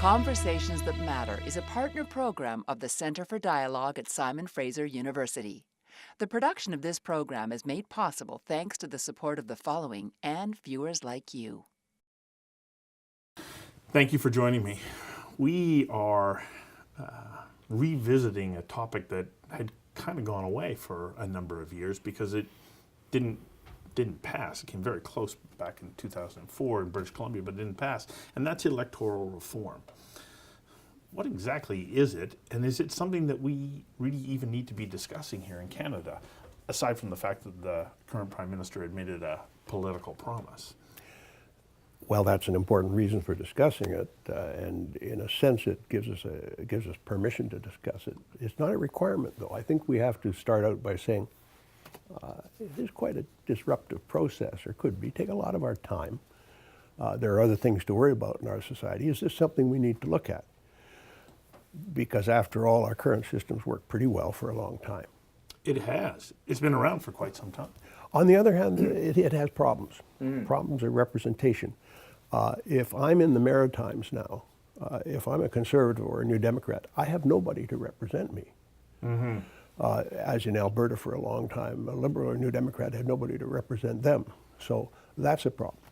Conversations That Matter is a partner program of the Center for Dialogue at Simon Fraser University. The production of this program is made possible thanks to the support of the following and viewers like you. Thank you for joining me. We are revisiting a topic that had kind of gone away for a number of years because it didn't pass. It came very close back in 2004 in British Columbia, but it didn't pass. And that's electoral reform. What exactly is it? And is it something that we really even need to be discussing here in Canada, aside from the fact that the current Prime Minister had made it a political promise? Well, that's an important reason for discussing it, and in a sense, it gives us permission to discuss it. It's not a requirement, though. I think we have to start out by saying it is quite a disruptive process, or could be. Take a lot of our time. There are other things to worry about in our society. Is this something we need to look at? Because after all, our current systems work pretty well for a long time. It has. It's been around for quite some time. On the other hand, it has problems. Problems of representation. If I'm in the Maritimes now, if I'm a Conservative or a New Democrat, I have nobody to represent me. As in Alberta for a long time, a Liberal or New Democrat had nobody to represent them. So that's a problem.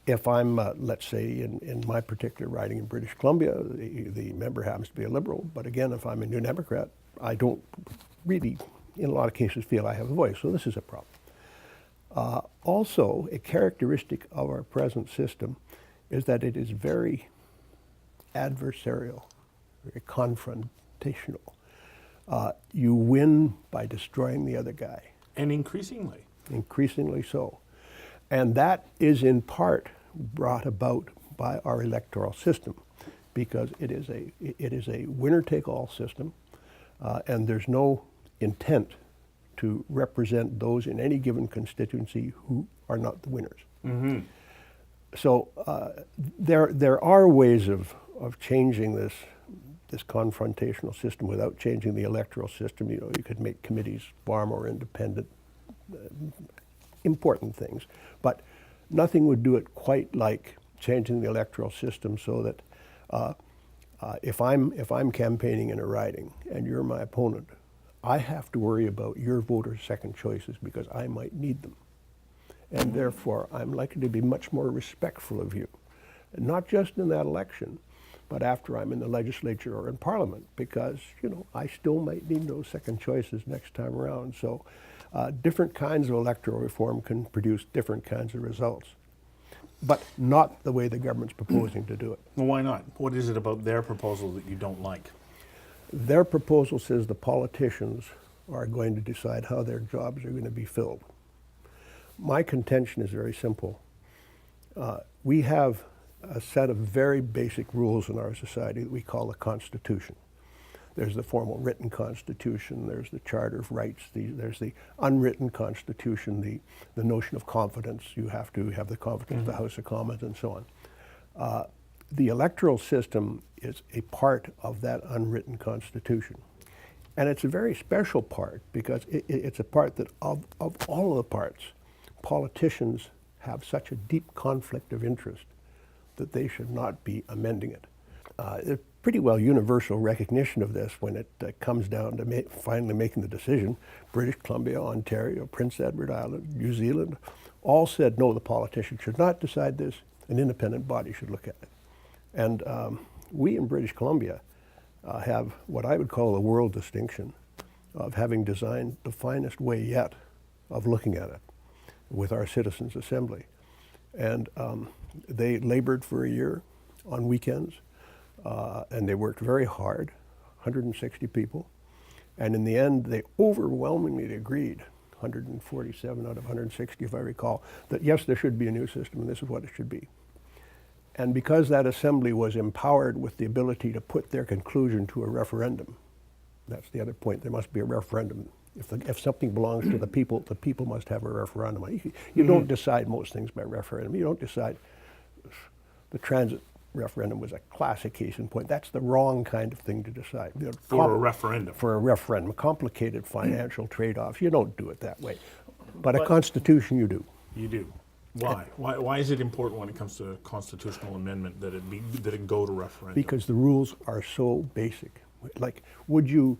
If I'm, let's say, in my particular riding in British Columbia, the member happens to be a Liberal, but again, if I'm a New Democrat, I don't really, in a lot of cases, feel I have a voice. So this is a problem. Also, a characteristic of our present system is that it is very adversarial, very confrontational. You win by destroying the other guy. And increasingly. Increasingly so. And that is in part brought about by our electoral system, because it is a winner-take-all system, and there's no intent to represent those in any given constituency who are not the winners. So there are ways of changing this confrontational system without changing the electoral system. You know, you could make committees far more independent, important things, but nothing would do it quite like changing the electoral system so that if I'm campaigning in a riding and you're my opponent, I have to worry about your voters' second choices because I might need them. And therefore, I'm likely to be much more respectful of you, not just in that election, but after I'm in the legislature or in Parliament, because, you know, I still might need those second choices next time around. So different kinds of electoral reform can produce different kinds of results, but not the way the government's proposing to do it. Well, why not? What is it about their proposal that you don't like? Their proposal says the politicians are going to decide how their jobs are going to be filled. My contention is very simple. We have a set of very basic rules in our society that we call the Constitution. There's the formal written Constitution, there's the Charter of Rights, there's the unwritten Constitution, the notion of confidence. You have to have the confidence of the House of Commons and so on. The electoral system is a part of that unwritten Constitution. And it's a very special part because it's a part that of all of the parts, politicians have such a deep conflict of interest that they should not be amending it. There's pretty well universal recognition of this when it comes down to finally making the decision. British Columbia, Ontario, Prince Edward Island, New Zealand, all said, no, the politician should not decide this, an independent body should look at it. And we in British Columbia have what I would call a world distinction of having designed the finest way yet of looking at it with our Citizens' Assembly. And they labored for a year on weekends, and they worked very hard, 160 people. And in the end, they overwhelmingly agreed, 147 out of 160, if I recall, that yes, there should be a new system, and this is what it should be. And because that assembly was empowered with the ability to put their conclusion to a referendum, that's the other point, there must be a referendum. If something belongs to the people must have a referendum. You don't decide most things by referendum. You don't decide. The transit referendum was a classic case in point. That's the wrong kind of thing to decide. For a referendum. For a referendum, complicated financial trade-offs. You don't do it that way. But a constitution, you do. You do. Why? Why is it important when it comes to constitutional amendment that it go to referendum? Because the rules are so basic. Like, would you,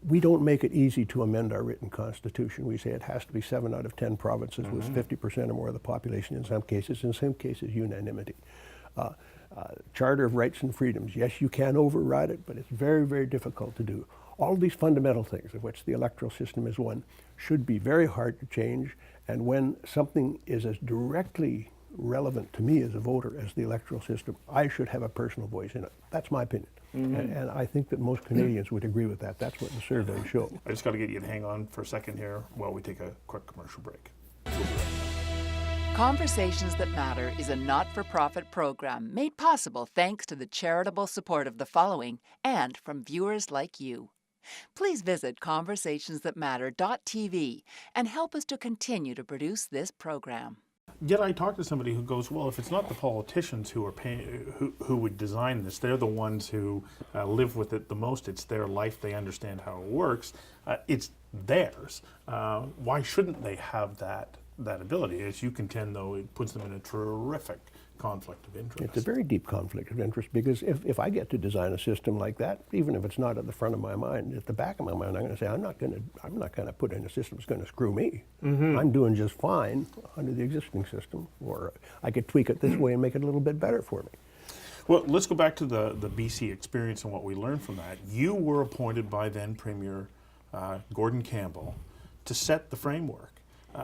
we don't make it easy to amend our written constitution. We say it has to be 7 out of 10 provinces with 50% or more of the population in some cases unanimity. Charter of Rights and Freedoms, yes, you can override it, but it's very, very difficult to do. All of these fundamental things, of which the electoral system is one, should be very hard to change. And when something is as directly relevant to me as a voter as the electoral system, I should have a personal voice in it. That's my opinion. And I think that most Canadians would agree with that. That's what the surveys show. I just got to get you to hang on for a second here while we take a quick commercial break. Conversations That Matter is a not-for-profit program made possible thanks to the charitable support of the following and from viewers like you. Please visit conversationsthatmatter.tv and help us to continue to produce this program. Yet I talked to somebody who goes, well, if it's not the politicians who are who would design this, they're the ones who live with it the most. It's their life. They understand how it works. It's theirs. Why shouldn't they have that ability? As you contend, though, it puts them in a terrific conflict of interest. It's a very deep conflict of interest because if I get to design a system like that, even if it's not at the front of my mind, at the back of my mind, I'm going to say I'm not going to put in a system that's going to screw me. I'm doing just fine under the existing system, or I could tweak it this way and make it a little bit better for me. Well, let's go back to the BC experience and what we learned from that. You were appointed by then Premier Gordon Campbell to set the framework.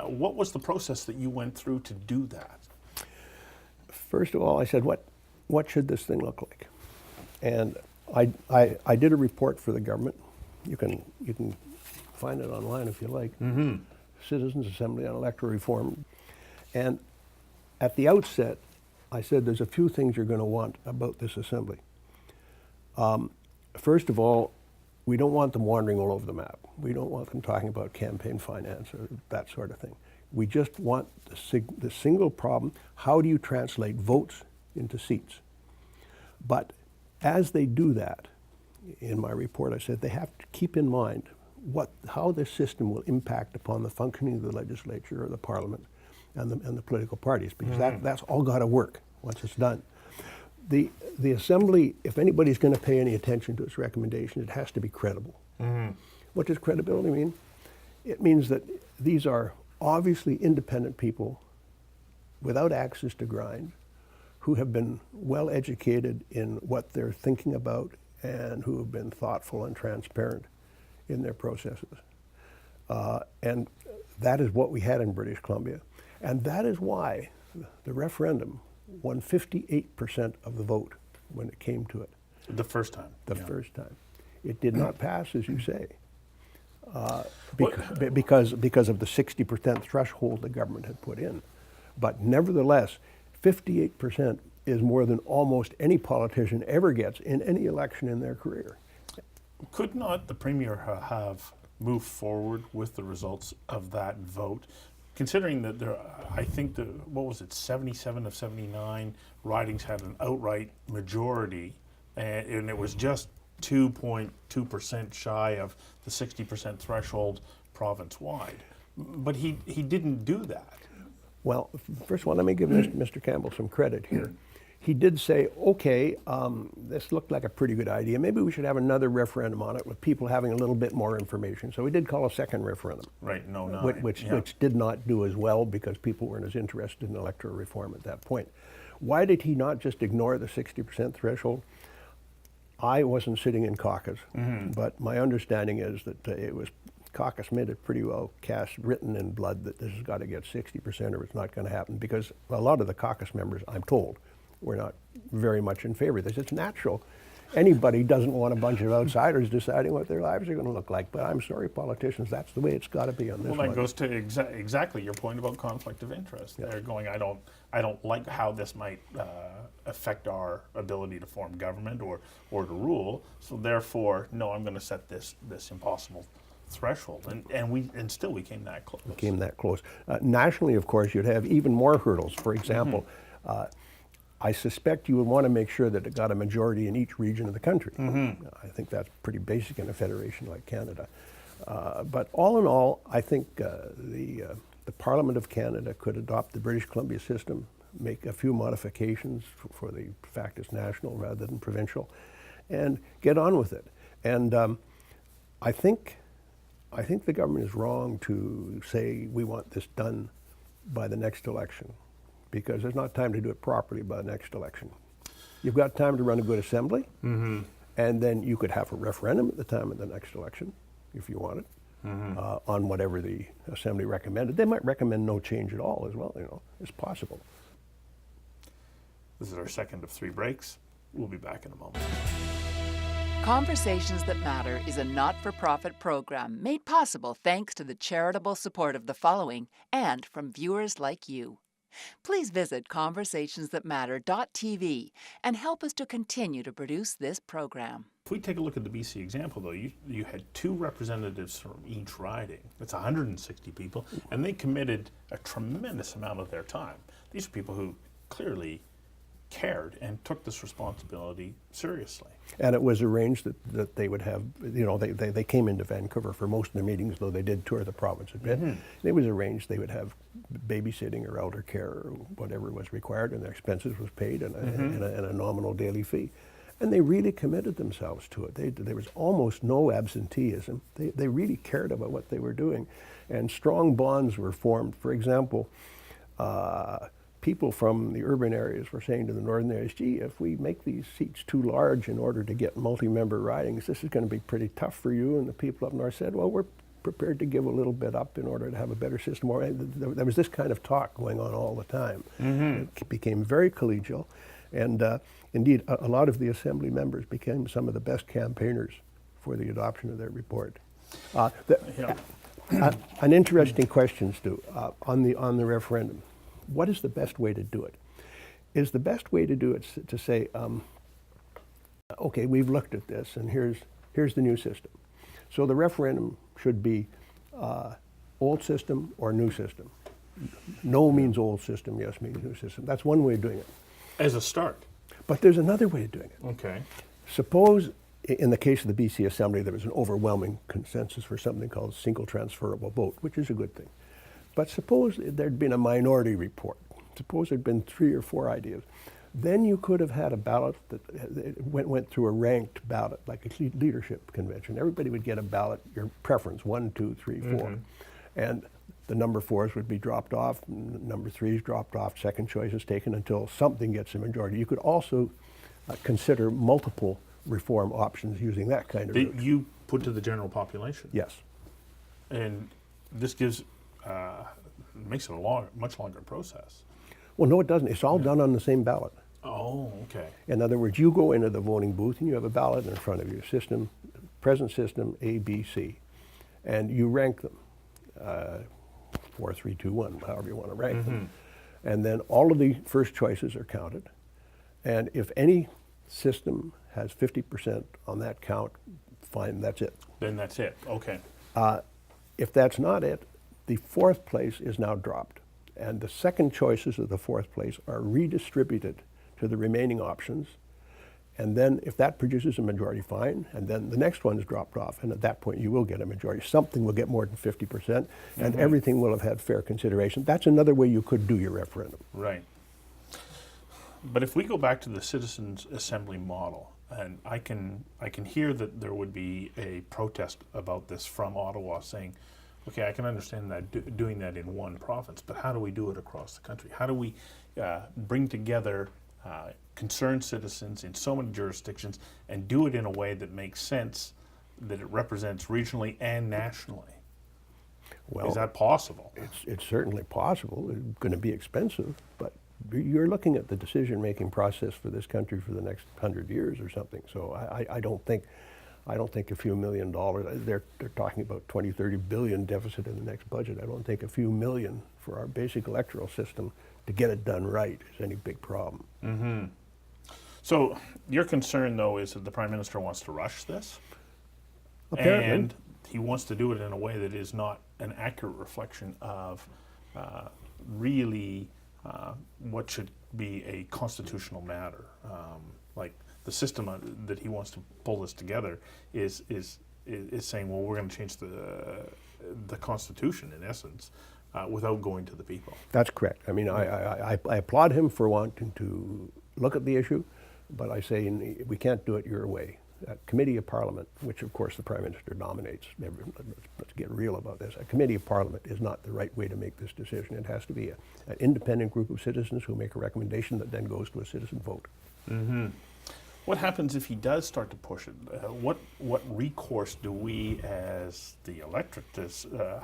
What was the process that you went through to do that? First of all, I said, what should this thing look like? And I did a report for the government. You can find it online if you like. Citizens Assembly on Electoral Reform. And at the outset, I said there's a few things you're going to want about this assembly. First of all, we don't want them wandering all over the map. We don't want them talking about campaign finance or that sort of thing. We just want the single problem: how do you translate votes into seats? But as they do that, in my report I said they have to keep in mind how this system will impact upon the functioning of the legislature or the parliament and the political parties, because that's all got to work once it's done. The assembly, if anybody's going to pay any attention to its recommendation, it has to be credible. What does credibility mean? It means that these are obviously independent people without axes to grind, who have been well educated in what they're thinking about and who have been thoughtful and transparent in their processes. And that is what we had in British Columbia. And that is why the referendum won 58% of the vote when it came to it. The first time. First time. It did not pass, as you say. Because of the 60% threshold the government had put in. But nevertheless, 58% is more than almost any politician ever gets in any election in their career. Could not the Premier have moved forward with the results of that vote, considering that I think 77 of 79 ridings had an outright majority, and it was just 2.2% shy of the 60% threshold province-wide. But he didn't do that. Well, first of all, let me give Mr. Campbell some credit here. He did say, okay, this looked like a pretty good idea. Maybe we should have another referendum on it with people having a little bit more information. So we did call a second referendum. Right, which did not do as well because people weren't as interested in electoral reform at that point. Why did he not just ignore the 60% threshold? I wasn't sitting in caucus, but my understanding is that caucus made it pretty well cast written in blood that this has got to get 60% or it's not going to happen, because a lot of the caucus members, I'm told, were not very much in favor of this. It's natural. Anybody doesn't want a bunch of outsiders deciding what their lives are going to look like, but I'm sorry, politicians, that's the way it's got to be on this one. Well, that goes to exactly your point about conflict of interest. Yeah. They're going, I don't like how this might affect our ability to form government or to rule, so therefore, no, I'm going to set this impossible threshold, and still we came that close. We came that close. Nationally, of course, you'd have even more hurdles. For example, I suspect you would want to make sure that it got a majority in each region of the country. I think that's pretty basic in a federation like Canada. But all in all, I think the the Parliament of Canada could adopt the British Columbia system, make a few modifications for the fact it's national rather than provincial, and get on with it. And I think the government is wrong to say we want this done by the next election, because there's not time to do it properly by the next election. You've got time to run a good assembly, and then you could have a referendum at the time of the next election, if you wanted, on whatever the assembly recommended. They might recommend no change at all as well, you know, it's possible. This is our second of 3 breaks. We'll be back in a moment. Conversations That Matter is a not-for-profit program made possible thanks to the charitable support of the following and from viewers like you. Please visit conversationsthatmatter.tv and help us to continue to produce this program. If we take a look at the BC example, though, you had 2 representatives from each riding. That's 160 people, and they committed a tremendous amount of their time. These are people who clearly cared and took this responsibility seriously. And it was arranged that they would have, you know, they came into Vancouver for most of their meetings, though they did tour the province a bit. It was arranged they would have babysitting or elder care or whatever was required, and their expenses was paid, and a nominal daily fee. And they really committed themselves to it. There was almost no absenteeism. They really cared about what they were doing. And strong bonds were formed. For example, people from the urban areas were saying to the northern areas, gee, if we make these seats too large in order to get multi-member ridings, this is going to be pretty tough for you. And the people up north said, well, we're prepared to give a little bit up in order to have a better system. There was this kind of talk going on all the time. It became very collegial. And indeed, a lot of the assembly members became some of the best campaigners for the adoption of their report. An interesting question, Stu, on the referendum. What is the best way to do it? Is the best way to do it to say, okay, we've looked at this, and here's the new system. So the referendum should be old system or new system. No means old system, yes means new system. That's one way of doing it. As a start. But there's another way of doing it. Okay. Suppose, in the case of the BC Assembly, there was an overwhelming consensus for something called single transferable vote, which is a good thing. But suppose there'd been a minority report. Suppose there'd been 3 or 4 ideas. Then you could have had a ballot that went through a ranked ballot, like a leadership convention. Everybody would get a ballot, your preference, 1, 2, 3, 4. And the number 4s would be dropped off, number 3s dropped off, second choice is taken until something gets a majority. You could also consider multiple reform options using that kind of route. You put to the general population? Yes. And this gives, makes it a much longer process. Well, no, it doesn't. It's all done on the same ballot. Oh, okay. In other words, you go into the voting booth and you have a ballot in front of you, system, present system A, B, C, and you rank them, 4, 3, 2, 1, however you want to rank them. And then all of the first choices are counted. And if any system has 50% on that count, fine, that's it. Then that's it, okay. If that's not it, the 4th place is now dropped. And the second choices of the 4th place are redistributed to the remaining options. And then if that produces a majority, fine. And then the next one is dropped off. And at that point, you will get a majority. Something will get more than 50%, and everything will have had fair consideration. That's another way you could do your referendum. Right. But if we go back to the Citizens Assembly model, and I can hear that there would be a protest about this from Ottawa saying, okay, I can understand that doing that in one province, but how do we do it across the country? How do we bring together concerned citizens in so many jurisdictions and do it in a way that makes sense, that it represents regionally and nationally? Well, is that possible? It's certainly possible. It's going to be expensive, but you're looking at the decision-making process for this country for the next 100 years or something. So I don't think a few $1 million, they're talking about 20, 30 billion deficit in the next budget. I don't think a few million for our basic electoral system to get it done right is any big problem. So your concern, though, is that the Prime Minister wants to rush this? Apparently. And he wants to do it in a way that is not an accurate reflection of really what should be a constitutional matter. Like the system that he wants to pull this together is saying, well, we're going to change the Constitution in essence, without going to the people. That's correct. I mean, I applaud him for wanting to look at the issue, but I say we can't do it your way. A committee of parliament, which of course the Prime Minister nominates, let's get real about this, a committee of parliament is not the right way to make this decision. It has to be an independent group of citizens who make a recommendation that then goes to a citizen vote. Mm-hmm. What happens if he does start to push it? What recourse do we as the electorate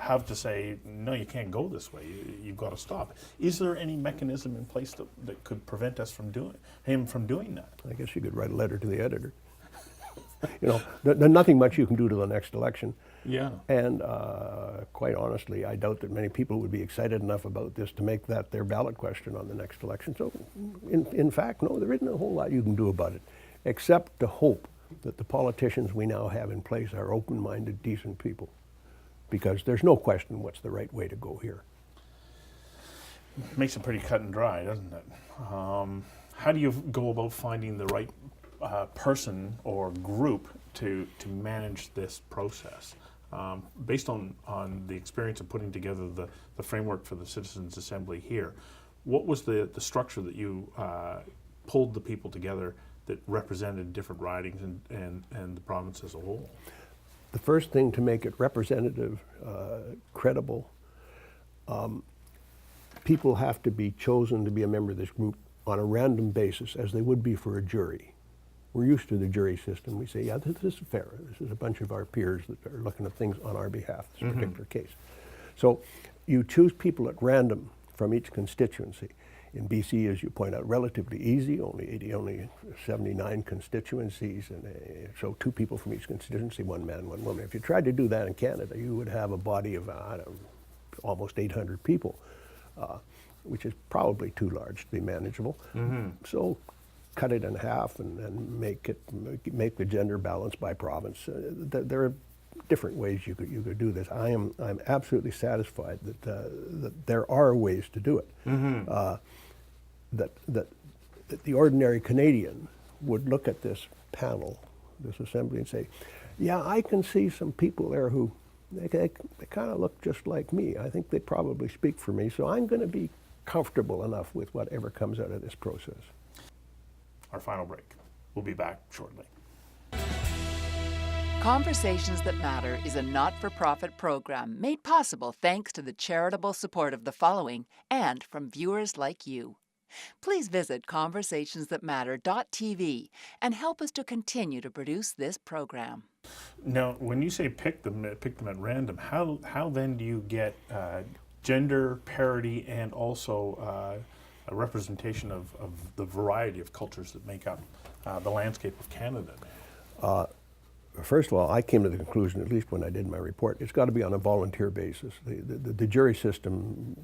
have to say, no, you can't go this way, you've got to stop? Is there any mechanism in place that could prevent us from doing that? I guess you could write a letter to the editor. You know, there's nothing much you can do to the next election. Yeah. And quite honestly, I doubt that many people would be excited enough about this to make that their ballot question on the next election. So, in fact, no, there isn't a whole lot you can do about it, except to hope that the politicians we now have in place are open-minded, decent people. Because there's no question what's the right way to go here. Makes it pretty cut and dry, doesn't it? How do you go about finding the right person or group to manage this process? Based on the experience of putting together the framework for the Citizens Assembly here, what was the structure that you pulled the people together that represented different ridings and the province as a whole? The first thing to make it representative, credible, people have to be chosen to be a member of this group on a random basis as they would be for a jury. We're used to the jury system. We say, yeah, this is fair. This is a bunch of our peers that are looking at things on our behalf, this particular case. So you choose people at random from each constituency. In BC, as you point out, relatively easy, only 79 constituencies, and so 2 people from each constituency, 1 man, 1 woman. If you tried to do that in Canada, you would have a body of almost 800 people, which is probably too large to be manageable. So cut it in half and make the gender balance by province. There are different ways you could do this. I'm absolutely satisfied that there are ways to do it. That the ordinary Canadian would look at this panel, this assembly, and say, yeah, I can see some people there who they kind of look just like me. I think they probably speak for me, so I'm going to be comfortable enough with whatever comes out of this process. Our final break. We'll be back shortly. Conversations That Matter is a not-for-profit program made possible thanks to the charitable support of the following and from viewers like you. Please visit conversationsthatmatter.tv and help us to continue to produce this program. Now, when you say pick them at random, how then do you get gender parity and also a representation of the variety of cultures that make up the landscape of Canada? First of all, I came to the conclusion, at least when I did my report, it's got to be on a volunteer basis. The jury system,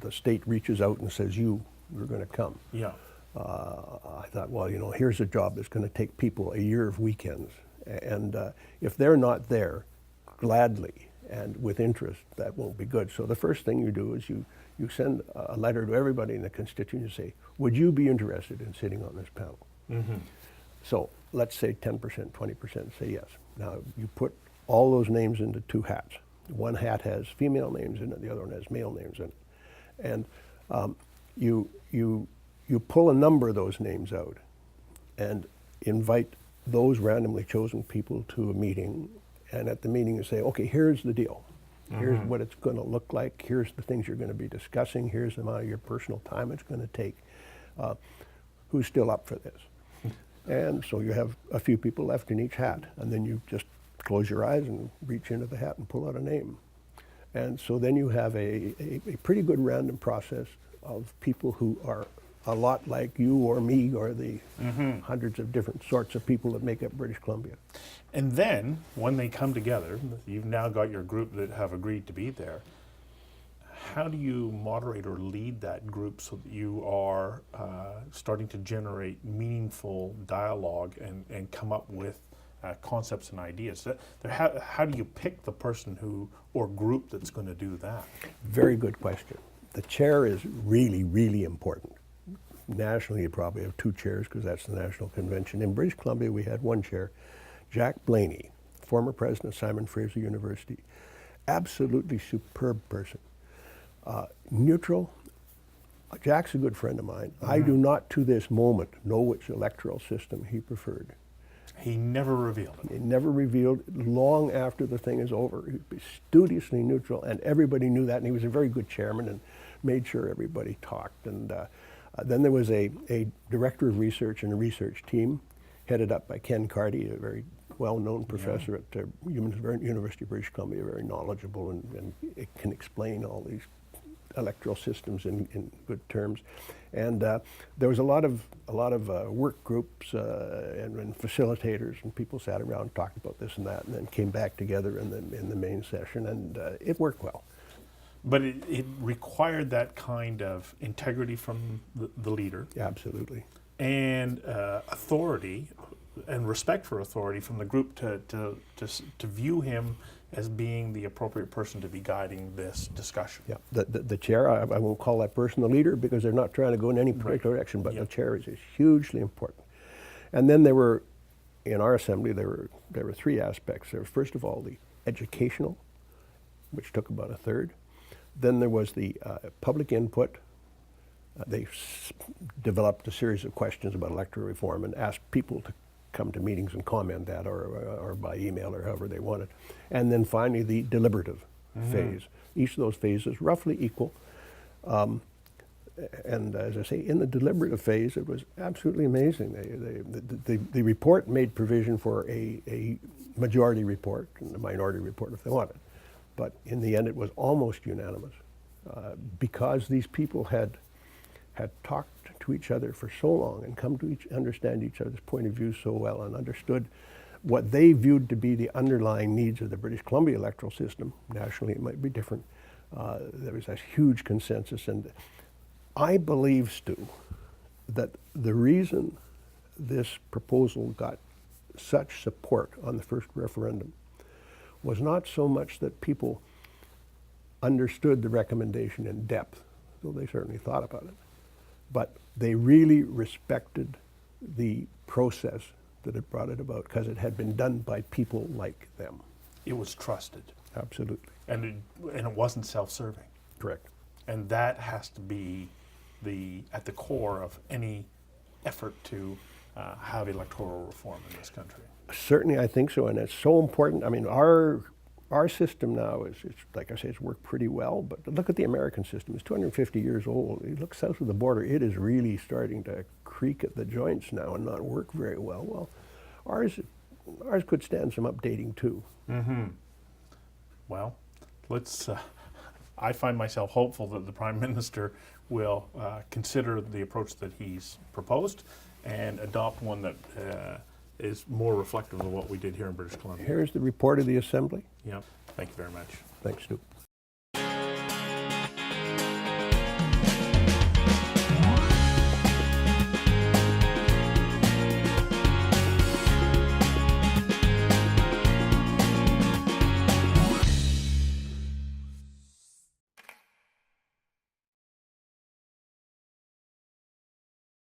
the state reaches out and says, you're going to come. Yeah. I thought, well, you know, here's a job that's going to take people a year of weekends. And if they're not there, gladly and with interest, that won't be good. So the first thing you do is you send a letter to everybody in the constituency and say, would you be interested in sitting on this panel? So let's say 10%, 20% say yes. Now you put all those names into 2 hats. One hat has female names in it, the other one has male names in it. And you pull a number of those names out and invite those randomly chosen people to a meeting, and at the meeting you say, okay, here's the deal. Here's what it's going to look like. Here's the things you're going to be discussing. Here's the amount of your personal time it's going to take. Who's still up for this? And so you have a few people left in each hat, and then you just close your eyes and reach into the hat and pull out a name. And so then you have a pretty good random process of people who are a lot like you or me or the hundreds of different sorts of people that make up British Columbia. And then, when they come together, you've now got your group that have agreed to be there. How do you moderate or lead that group so that you are starting to generate meaningful dialogue and come up with concepts and ideas? How do you pick the person or group that's going to do that? Very good question. The chair is really, really important. Nationally, you probably have 2 chairs because that's the National Convention. In British Columbia, we had 1 chair, Jack Blaney, former president of Simon Fraser University. Absolutely superb person. Neutral, Jack's a good friend of mine. I do not to this moment know which electoral system he preferred. He never revealed it. He never revealed long after the thing is over. He'd be studiously neutral, and everybody knew that, and he was a very good chairman and made sure everybody talked. And then there was a director of research and a research team headed up by Ken Carty, a very well-known professor at University of British Columbia, very knowledgeable and it can explain all these electoral systems in good terms. And there was a lot of work groups and facilitators, and people sat around and talked about this and that, and then came back together in the main session, and it worked well. But it required that kind of integrity from the leader. Absolutely. And authority and respect for authority from the group to view him as being the appropriate person to be guiding this discussion. Yeah, the chair, I won't call that person the leader because they're not trying to go in any particular direction, but the chair is hugely important. And then there were, in our assembly, there were three aspects. There was, first of all, the educational, which took about a third. Then there was the public input. They developed a series of questions about electoral reform and asked people to come to meetings and comment that, or by email, or however they wanted. And then finally, the deliberative phase. Each of those phases roughly equal. And as I say, in the deliberative phase, it was absolutely amazing. The report made provision for a majority report and a minority report if they wanted. But in the end, it was almost unanimous because these people had talked to each other for so long and come to understand each other's point of view so well and understood what they viewed to be the underlying needs of the British Columbia electoral system. Nationally, it might be different. There was a huge consensus. And I believe, Stu, that the reason this proposal got such support on the first referendum was not so much that people understood the recommendation in depth, though they certainly thought about it, but they really respected the process that had brought it about because it had been done by people like them. It was trusted. Absolutely. And it wasn't self-serving. Correct. And that has to be at the core of any effort to have electoral reform in this country. Certainly, I think so, and it's so important. I mean, our system now is, like I say, it's worked pretty well, but look at the American system. It's 250 years old. You look south of the border, it is really starting to creak at the joints now and not work very well. Well, ours could stand some updating too. Mm-hmm. Well, I find myself hopeful that the Prime Minister will consider the approach that he's proposed and adopt one that is more reflective of what we did here in British Columbia. Here's the report of the Assembly. Yeah. Thank you very much. Thanks, Stu.